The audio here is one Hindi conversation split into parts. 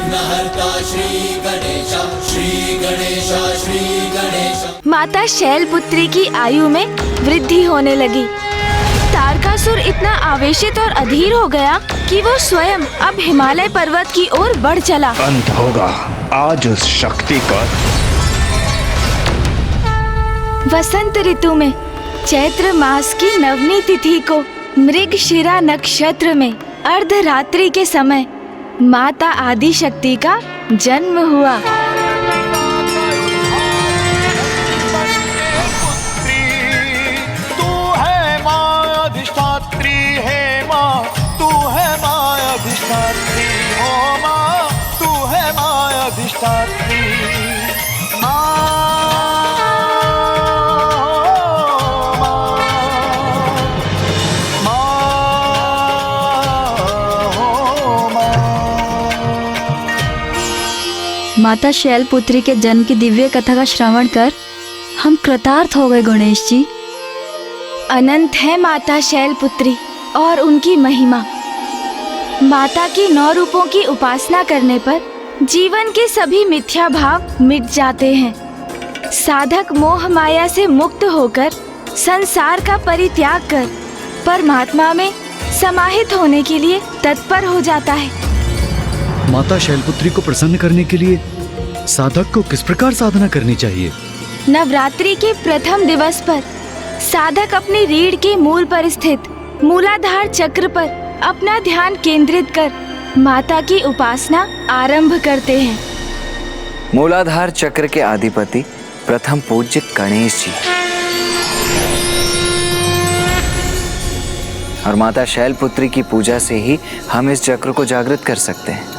विघ्नहर्ता श्री गणेश, श्री गणेश, श्री गणेश। माता शैलपुत्री की आयु में वृद्धि होने लगी। तारकासुर इतना आवेशित और अधीर हो गया कि वो स्वयं अब हिमालय पर्वत की ओर बढ़ चला। अंत होगा आज उस शक्ति का। वसंत ऋतु में चैत्र मास की नवमी तिथि को मृगशिरा नक्षत्र में अर्धरात्रि के समय माता आदि शक्ति का जन्म हुआ। तू है माँ अधिष्ठात्री, है माँ तू है माँ अधिष्ठात्री, हो माँ तू है माँ अधिष्ठात्री। माता शैलपुत्री के जन्म की दिव्य कथा का श्रवण कर हम कृतार्थ हो गए गणेश जी। अनंत है माता शैलपुत्री और उनकी महिमा। माता की 9 रूपों की उपासना करने पर जीवन के सभी मिथ्या भाव मिट जाते हैं। साधक मोह माया से मुक्त होकर संसार का परित्याग कर परमात्मा में समाहित होने के लिए तत्पर हो जाता है। माता शैलपुत्री को प्रसन्न करने के लिए साधक को किस प्रकार साधना करनी चाहिए? नवरात्रि के प्रथम दिवस पर साधक अपनी रीढ़ के मूल पर स्थित मूलाधार चक्र पर अपना ध्यान केंद्रित कर माता की उपासना आरंभ करते हैं। मूलाधार चक्र के अधिपति प्रथम पूज्य गणेश जी और माता शैलपुत्री की पूजा से ही हम इस चक्र को जागृत कर सकते हैं।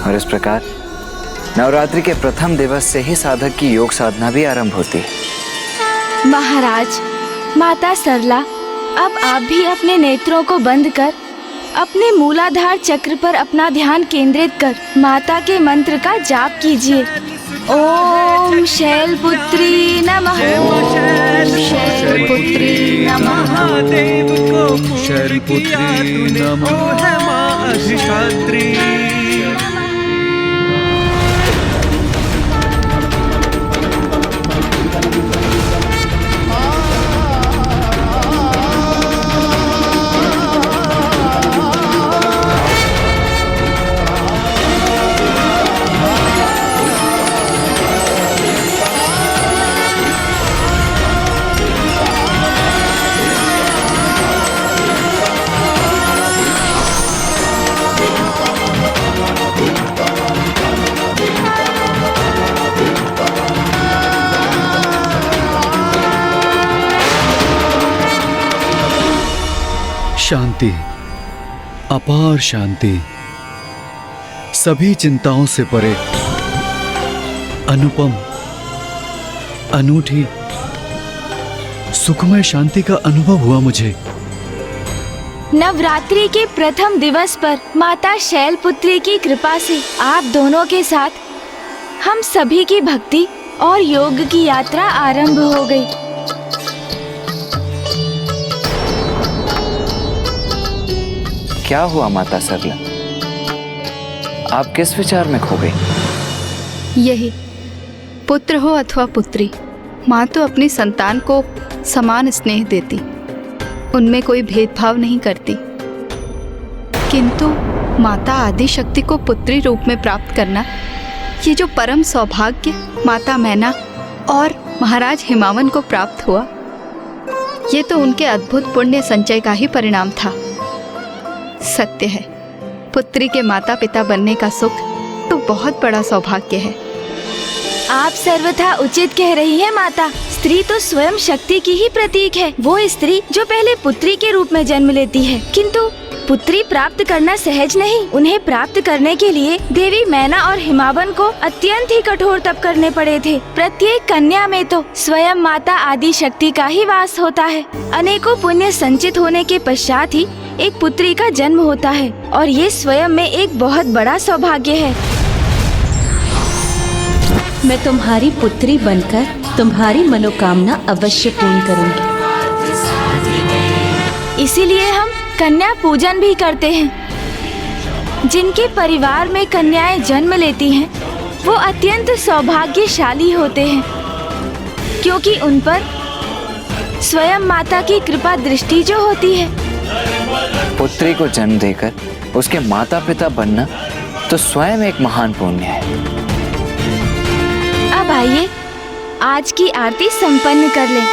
और इस प्रकार नवरात्रि के प्रथम दिवस से ही साधक की योग साधना भी आरंभ होती है। महाराज, माता सरला, अब आप भी अपने नेत्रों को बंद कर अपने मूलाधार चक्र पर अपना ध्यान केंद्रित कर माता के मंत्र का जाप कीजिए। ओम शैलपुत्री नमः, शैलपुत्री नमः, देव को शैलपुत्री नमः, अधिष्ठात्री। शांति, अपार शांति, सभी चिंताओं से परे, अनुपम, अनूठी, सुखमय शांति का अनुभव हुआ मुझे। नवरात्रि के प्रथम दिवस पर माता शैलपुत्री की कृपा से आप दोनों के साथ हम सभी की भक्ति और योग की यात्रा आरंभ हो गई। क्या हुआ माता सरला? आप किस विचार में खो गई? यही, पुत्र हो अथवा पुत्री, माँ तो अपनी संतान को समान स्नेह देती, उनमें कोई भेदभाव नहीं करती। किंतु माता आदि शक्ति को पुत्री रूप में प्राप्त करना, ये जो परम सौभाग्य माता मैना और महाराज हिमावन को प्राप्त हुआ, ये तो उनके अद्भुत पुण्य संचय का ही परिणाम था। सत्य है, पुत्री के माता पिता बनने का सुख तो बहुत बड़ा सौभाग्य है। आप सर्वथा उचित कह रही है माता। स्त्री तो स्वयं शक्ति की ही प्रतीक है। वो स्त्री जो पहले पुत्री के रूप में जन्म लेती है, किंतु पुत्री प्राप्त करना सहज नहीं। उन्हें प्राप्त करने के लिए देवी मैना और हिमावन को अत्यंत ही कठोर तप करने पड़े थे। प्रत्येक कन्या में तो स्वयं माता आदि शक्ति का ही वास होता है। अनेकों पुण्य संचित होने के पश्चात ही एक पुत्री का जन्म होता है और ये स्वयं में एक बहुत बड़ा सौभाग्य है। मैं तुम्हारी पुत्री बनकर तुम्हारी मनोकामना अवश्य पूर्ण करूंगी। इसीलिए हम कन्या पूजन भी करते हैं। जिनके परिवार में कन्याएं जन्म लेती हैं, वो अत्यंत सौभाग्यशाली होते हैं, क्योंकि उन पर स्वयं माता की कृपा दृष्टि जो होती है। पुत्री को जन्म देकर उसके माता पिता बनना तो स्वयं एक महान पुण्य है। अब आइए आज की आरती संपन्न कर लें।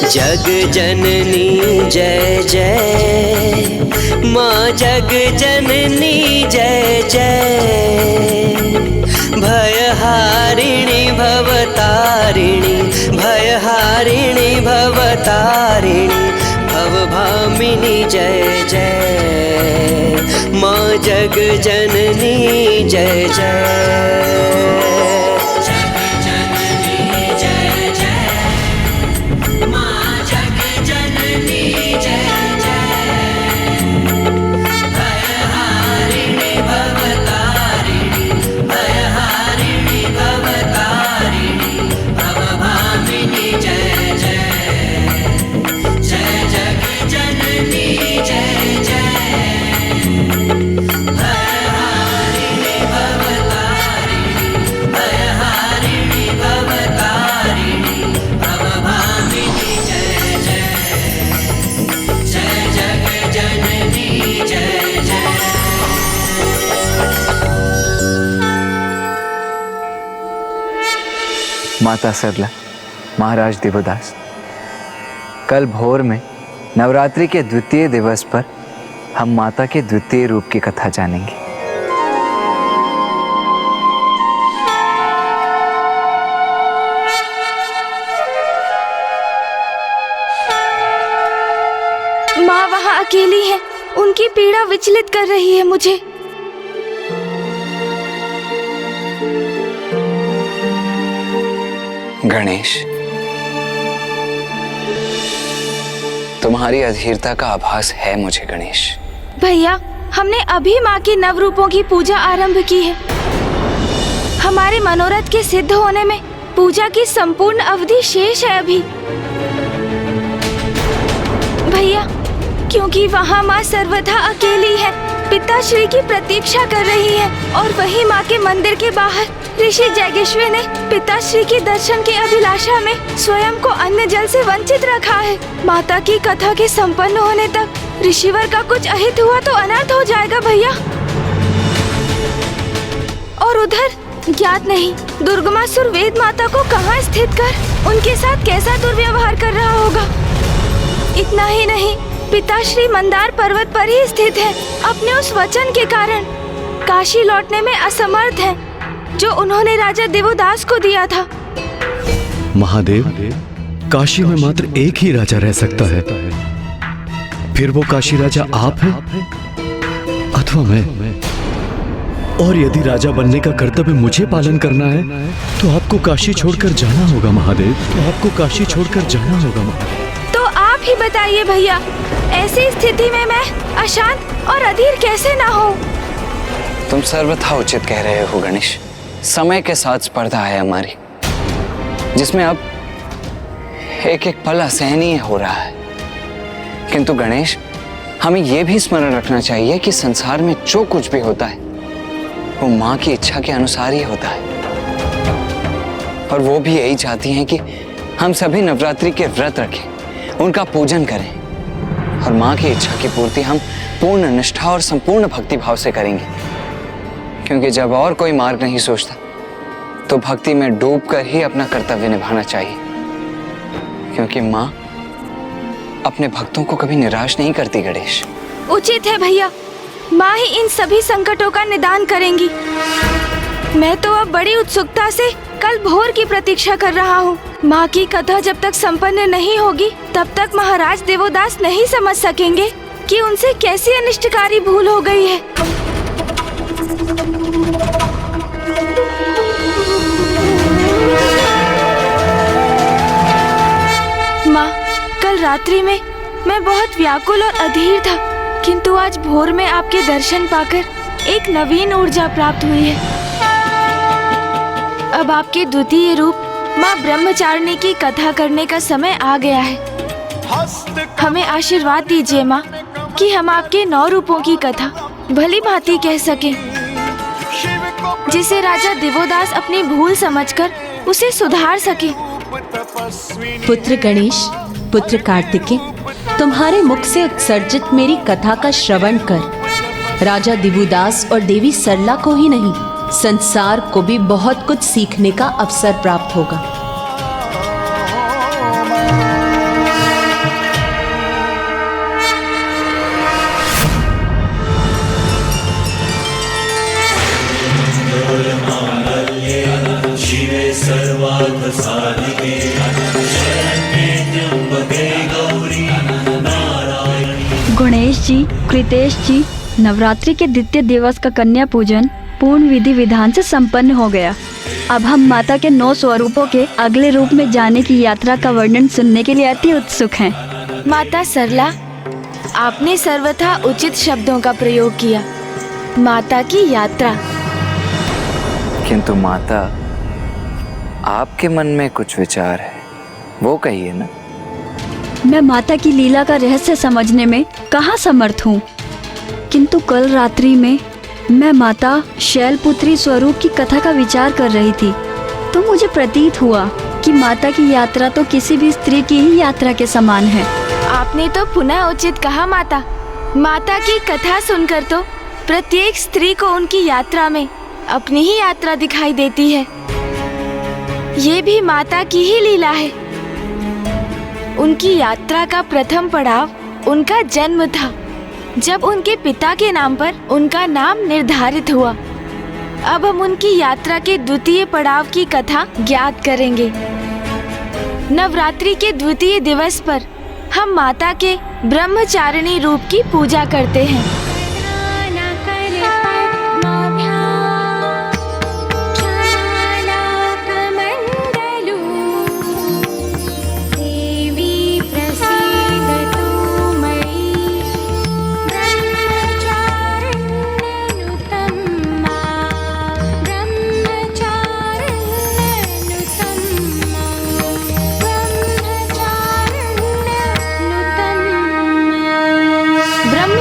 जग जननी जय जय, माँ जग जननी जय जय। भयहारिणी भवतारिणी, भयहारिणी भवतारिणी, भवभामिनी जय जय। माँ जग जननी जय जय। माता सरला, महाराज देवोदास, कल भोर में नवरात्रि के द्वितीय दिवस पर हम माता के द्वितीय रूप की कथा जानेंगे। माँ वहाँ अकेली है, उनकी पीड़ा विचलित कर रही है मुझे। गणेश, तुम्हारी अधीरता का आभास है मुझे गणेश। भैया, हमने अभी माँ के नव रूपों की पूजा आरंभ की है। हमारे मनोरथ के सिद्ध होने में पूजा की संपूर्ण अवधि शेष है अभी। भैया, क्योंकि वहाँ माँ सर्वथा अकेली है, पिताश्री की प्रतीक्षा कर रही है, और वही माँ के मंदिर के बाहर ऋषि जैगेश्वर ने पिताश्री के दर्शन की अभिलाषा में स्वयं को अन्न जल से वंचित रखा है। माता की कथा के संपन्न होने तक ऋषिवर का कुछ अहित हुआ तो अनर्थ हो जाएगा भैया। और उधर ज्ञात नहीं दुर्गमासुर वेद माता को कहाँ स्थित कर उनके साथ कैसा दुर्व्यवहार कर रहा होगा। इतना ही नहीं, पिताश्री मंदार पर्वत पर ही स्थित है, अपने उस वचन के कारण काशी लौटने में असमर्थ है जो उन्होंने राजा देवोदास को दिया था। महादेव, काशी में मात्र एक ही राजा रह सकता है। फिर वो काशी राजा आप हैं अथवा मैं। और यदि राजा बनने का कर्तव्य मुझे पालन करना है तो आपको काशी छोड़कर जाना होगा महादेव, तो आपको काशी छोड़कर जाना होगा महादेव। तो आप ही बताइए भैया, ऐसी स्थिति में मैं अशांत और अधीर कैसे ना हो। तुम सर्वथा उचित कह रहे हो गणेश। समय के साथ स्पर्धा है हमारी, जिसमें अब एक एक पल असहनीय हो रहा है। किंतु गणेश, हमें यह भी स्मरण रखना चाहिए कि संसार में जो कुछ भी होता है वो माँ की इच्छा के अनुसार ही होता है। और वो भी यही चाहती हैं कि हम सभी नवरात्रि के व्रत रखें, उनका पूजन करें, और माँ की इच्छा की पूर्ति हम पूर्ण निष्ठा और संपूर्ण भक्ति भाव से करेंगे। क्योंकि जब और कोई मार्ग नहीं सोचता तो भक्ति में डूबकर ही अपना कर्तव्य निभाना चाहिए। क्योंकि माँ अपने भक्तों को कभी निराश नहीं करती गणेश। उचित है भैया, माँ ही इन सभी संकटों का निदान करेंगी। मैं तो अब बड़ी उत्सुकता से कल भोर की प्रतीक्षा कर रहा हूँ। माँ की कथा जब तक संपन्न नहीं होगी तब तक महाराज देवोदास नहीं समझ सकेंगे कि उनसे कैसी अनिष्टकारी भूल हो गई है। माँ, कल रात्रि में मैं बहुत व्याकुल और अधीर था, किंतु आज भोर में आपके दर्शन पाकर एक नवीन ऊर्जा प्राप्त हुई है। अब आपके द्वितीय रूप माँ ब्रह्मचारिणी की कथा करने का समय आ गया है। हमें आशीर्वाद दीजिए माँ कि हम आपके 9 रूपों की कथा भली भांति कह सकें, जिसे राजा दिवोदास अपनी भूल समझकर उसे सुधार सके। पुत्र गणेश, पुत्र कार्तिकेय, तुम्हारे मुख से उत्सर्जित मेरी कथा का श्रवण कर राजा दिवोदास और देवी सरला को ही नहीं, संसार को भी बहुत कुछ सीखने का अवसर प्राप्त होगा। शिवे सर्वार्थ साधिके शरण्ये त्र्यंबके गौरी नारायणी। गणेश जी, कृतेश जी, नवरात्रि के द्वितीय दिवस का कन्या पूजन पूर्ण विधि विधान से संपन्न हो गया। अब हम माता के 9 स्वरूपों के अगले रूप में जाने की यात्रा का वर्णन सुनने के लिए अति उत्सुक हैं। माता सरला, आपने सर्वथा उचित शब्दों का प्रयोग किया। माता की यात्रा। किंतु माता, आपके मन में कुछ विचार है, वो कहिए ना। मैं माता की लीला का रहस्य समझने में कहाँ समर्थ हूँ, किंतु कल रात्रि में मैं माता शैलपुत्री स्वरूप की कथा का विचार कर रही थी, तो मुझे प्रतीत हुआ कि माता की यात्रा तो किसी भी स्त्री की ही यात्रा के समान है। आपने तो पुनः उचित कहा माता। माता की कथा सुनकर तो प्रत्येक स्त्री को उनकी यात्रा में अपनी ही यात्रा दिखाई देती है। ये भी माता की ही लीला है। उनकी यात्रा का प्रथम पड़ाव उनका जन्म था, जब उनके पिता के नाम पर उनका नाम निर्धारित हुआ। अब हम उनकी यात्रा के द्वितीय पड़ाव की कथा ज्ञात करेंगे। नवरात्रि के द्वितीय दिवस पर हम माता के ब्रह्मचारिणी रूप की पूजा करते हैं।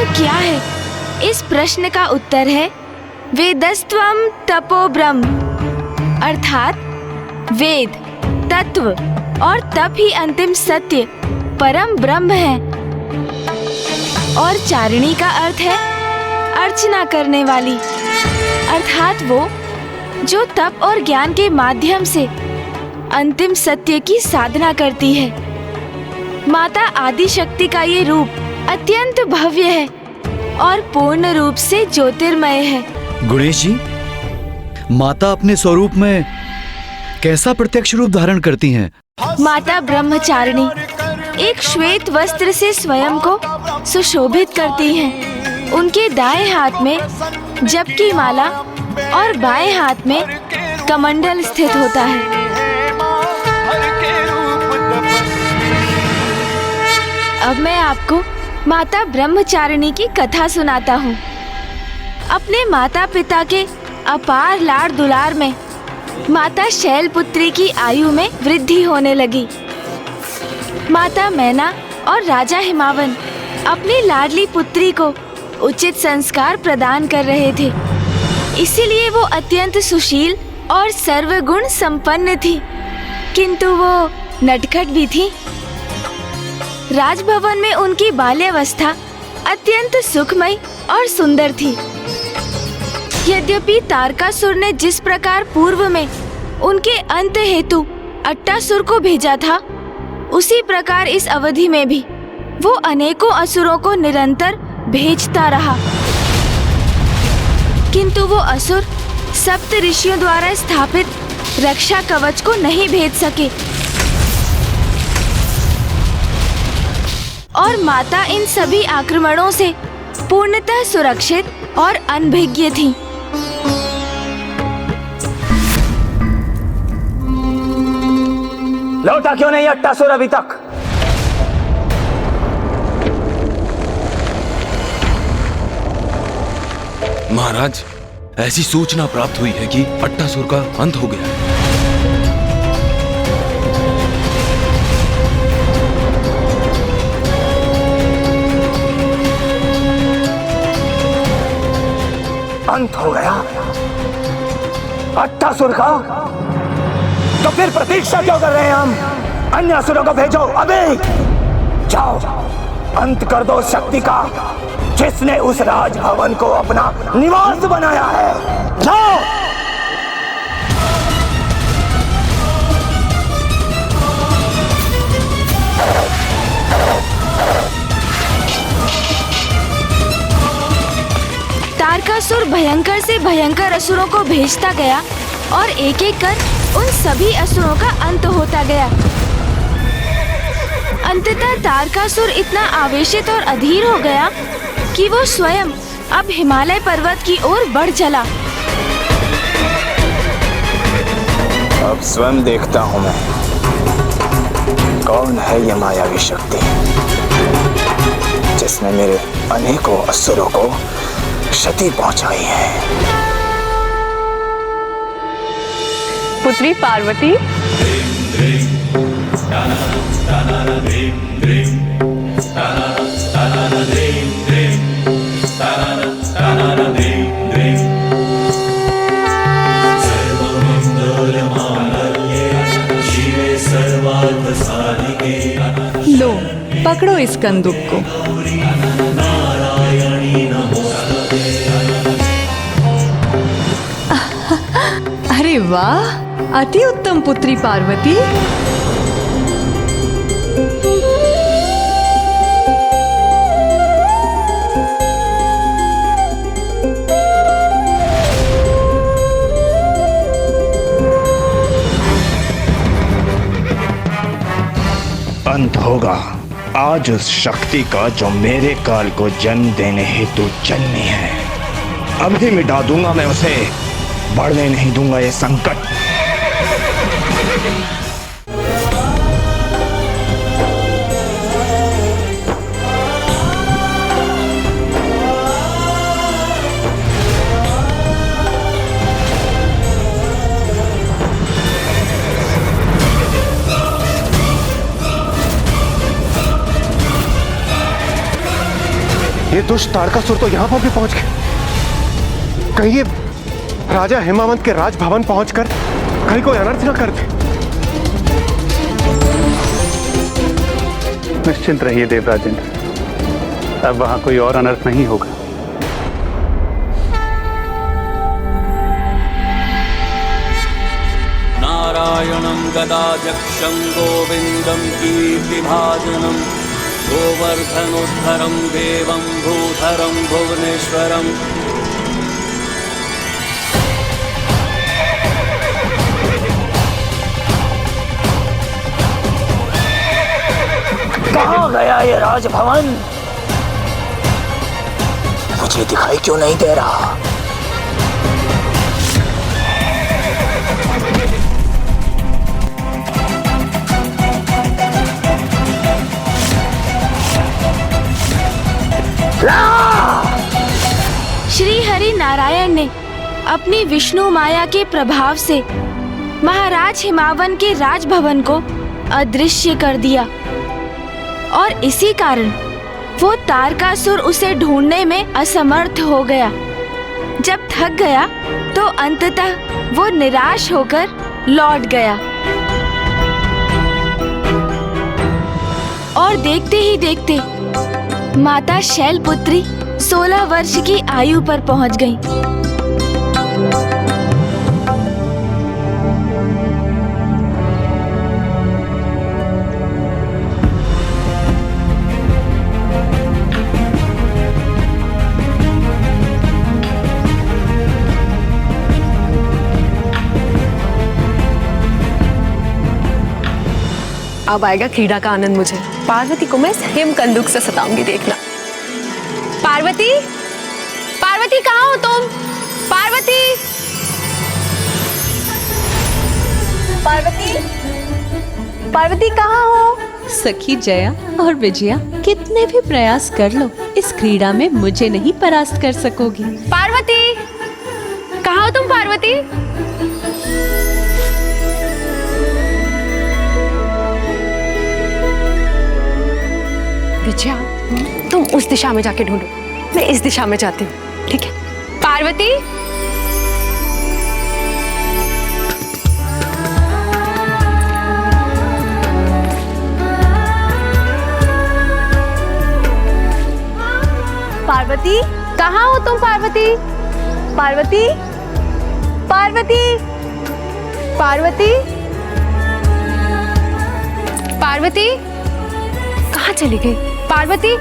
क्या है? इस प्रश्न का उत्तर है वेदस्त्वम तपो ब्रह्म, अर्थात वेद, तत्व और तप ही अंतिम सत्य परम ब्रह्म है। और चारिणी का अर्थ है अर्चना करने वाली, अर्थात वो जो तप और ज्ञान के माध्यम से अंतिम सत्य की साधना करती है। माता आदि शक्ति का ये रूप अत्यंत भव्य है और पूर्ण रूप से ज्योतिर्मय है। गणेश जी, माता अपने स्वरूप में कैसा प्रत्यक्ष रूप धारण करती हैं? माता ब्रह्मचारिणी एक श्वेत वस्त्र से स्वयं को सुशोभित करती हैं। उनके दाएं हाथ में जप की माला और बाएं हाथ में कमंडल स्थित होता है। अब मैं आपको माता ब्रह्मचारिणी की कथा सुनाता हूँ। अपने माता पिता के अपार लाड़ दुलार में माता शैलपुत्री की आयु में वृद्धि होने लगी। माता मैना और राजा हिमावन अपनी लाडली पुत्री को उचित संस्कार प्रदान कर रहे थे, इसीलिए वो अत्यंत सुशील और सर्वगुण संपन्न थी, किंतु वो नटखट भी थी। राजभवन में उनकी बाल्यावस्था अत्यंत सुखमय और सुंदर थी। यद्यपि तारकासुर ने जिस प्रकार पूर्व में उनके अंत हेतु अट्टासुर को भेजा था, उसी प्रकार इस अवधि में भी वो अनेकों असुरों को निरंतर भेजता रहा, किंतु वो असुर सप्त ऋषियों द्वारा स्थापित रक्षा कवच को नहीं भेज सके और माता इन सभी आक्रमणों से पूर्णतः सुरक्षित और अनभिज्ञ थी। लौटा क्यों नहीं अट्टासुर अभी तक? महाराज, ऐसी सूचना प्राप्त हुई है कि अट्टासुर का अंत हो गया है। अंत हो गया अट्टासुर का। तो फिर प्रतीक्षा क्यों कर रहे हैं हम? अन्य असुरों को भेजो अभी। जाओ, अंत कर दो शक्ति का, जिसने उस राजभवन को अपना निवास बनाया है। जाओ। तारकासुर भयंकर से भयंकर असुरों को भेजता गया और एक एक कर उन सभी असुरों का अंत होता गया। अंततः तारकासुर इतना आवेशित और अधीर हो गया कि वो स्वयं अब हिमालय पर्वत की ओर बढ़ चला। अब स्वयं देखता हूँ मैं, कौन है ये मायावी शक्ति जिसने मेरे अनेकों असुरों को क्षति पहुंचाई है। पुत्री पार्वती, लो पकड़ो इस कंदूक को। अरे वाह, अति उत्तम पुत्री पार्वती। अंत होगा आज उस शक्ति का जो मेरे काल को जन्म देने हेतु जन्मी है। अभी मिटा दूंगा मैं उसे, बढ़ने नहीं दूंगा ये संकट। ये दुष्ट तारकासुर तो यहाँ पर भी पहुंच गए। कहीं ये राजा हिमावंत के राजभवन पहुंचकर कहीं कोई अनर्थ न कर दे। निश्चिंत रहिए देवराजेंद्र, अब वहां कोई और अनर्थ नहीं होगा। नारायणं गदाध्यक्षं गोविन्दं कीर्तिभाजनं गोवर्धनोद्धरं देवं भूधरं भुवनेश्वरम्। कहाँ गया ये राजभवन? मुझे दिखाई क्यों नहीं दे रहा? श्री हरि नारायण ने अपनी विष्णु माया के प्रभाव से महाराज हिमावन के राजभवन को अदृश्य कर दिया और इसी कारण वो तारकासुर उसे ढूंढने में असमर्थ हो गया। जब थक गया तो अंततः वो निराश होकर लौट गया और देखते ही देखते माता शैलपुत्री 16 वर्ष की आयु पर पहुंच गई। अब आएगा क्रीड़ा का आनंद मुझे। पार्वती को मैं हिम कंदुक से सताऊंगी, देखना। पार्वती, पार्वती कहाँ हो तुम? पार्वती, पार्वती, पार्वती कहाँ हो? सखी जया और विजया कितने भी प्रयास कर लो, इस क्रीड़ा में मुझे नहीं परास्त कर सकोगी। पार्वती, कहाँ हो तुम? पार्वती, विजया तुम उस दिशा में जाके ढूंढो, मैं इस दिशा में जाती हूँ, ठीक है? पार्वती, पार्वती, कहाँ हो तुम? पार्वती, पार्वती, पार्वती, पार्वती, पार्वती, कहाँ चली गई? पार्वती,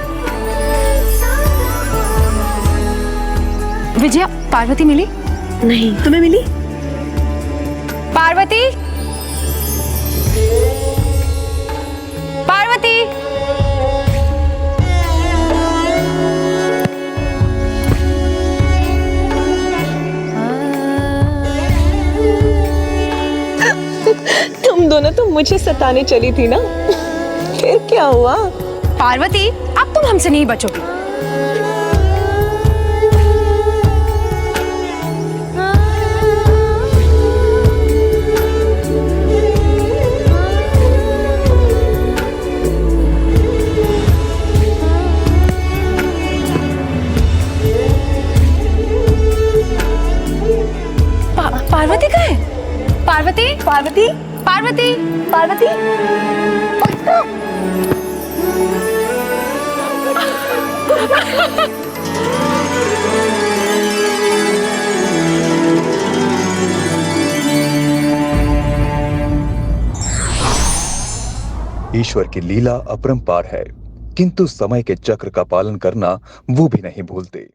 विजया, पार्वती मिली? नहीं, तुम्हें मिली? पार्वती, पार्वती, तुम दोनों तो मुझे सताने चली थी ना, फिर क्या हुआ? पार्वती, अब तुम हमसे नहीं बचोगी। पार्वती कहाँ है? पार्वती, पार्वती, पार्वती, पार्वती, ईश्वर की लीला अपरंपार है, किंतु समय के चक्र का पालन करना वो भी नहीं भूलते।